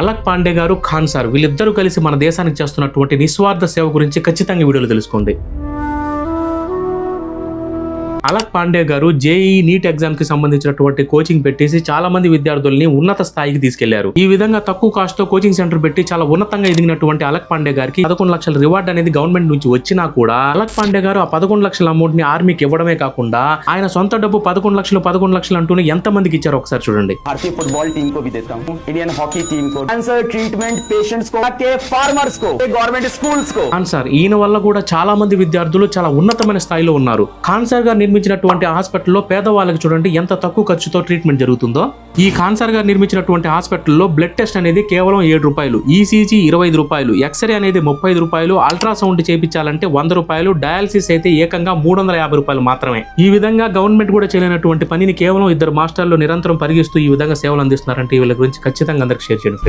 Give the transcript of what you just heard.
అలక్ పాండే గారు, ఖాన్ సార్ వీళ్ళిద్దరూ కలిసి మన దేశానికి చేస్తున్నటువంటి నిస్వార్థ సేవ గురించి ఖచ్చితంగా వీడియోలో తెలుసుకోండి. అలక్ పాండే గారు జేఈ నీట్ ఎగ్జామ్ కి సంబంధించినటువంటి కోచింగ్ పెట్టేసి చాలా మంది విద్యార్థుల్ని ఉన్నత స్థాయికి తీసుకెళ్లారు. ఈ విధంగా తక్కువ కాస్ట్ తో కోచింగ్ సెంటర్ పెట్టి చాలా ఉన్నతంగా ఎదిగినటువంటి అలక్ పాండే గారికి 11 లక్షల రివార్డ్ అనేది గవర్నమెంట్ నుంచి వచ్చినా కూడా అలక్ పాండే గారు ఆ 11 లక్షల అమౌంట్ ని ఆర్మీకి ఇవ్వడమే కాకుండా ఆయన సొంత డబ్బు 11 లక్షలు అంటూనే ఎంత మందికి ఇచ్చారో ఒకసారి చూడండి. भारतीय फुटबॉल टीम को भी देता हूँ, इंडियन हॉकी टीम को, कैंसर ट्रीटमेंट पेशेंट्स को, के फार्मर्स को, गवर्नमेंट स्कूल्स को. ఖాన్ సార్ ఈయన వల్ల కూడా చాలా మంది విద్యార్థులు చాలా ఉన్నతమైన స్థాయిలో ఉన్నారు. ఖాన్ సార్ గారు నిర్మించినటువంటి హాస్పిటల్లో పేదవాళ్ళకి చూడండి ఎంత తక్కువ ఖర్చుతో ట్రీట్మెంట్ జరుగుతుందో. ఈ ఖాన్ సార్ గారు నిర్మించినటువంటి హాస్పిటల్లో బ్లడ్ టెస్ట్ అనేది కేవలం 7 రూపాయలు, ఈసీజీ 25 రూపాయలు, ఎక్స్రే అనేది 35 రూపాయలు, అల్ట్రాసౌండ్ చేయించాలంటే 100 రూపాయలు, డయాలసిస్ అయితే ఏకంగా 350 రూపాయలు మాత్రమే. ఈ విధంగా గవర్నమెంట్ కూడా చేయలేనటువంటి పనిని కేవలం 2 మాస్టర్లు నిరంతరం పరిగిస్తూ ఈ విధంగా సేవలు అందిస్తున్నారంటే వీళ్ళ గురించి ఖచ్చితంగా అందరికి షేర్ చేయండి.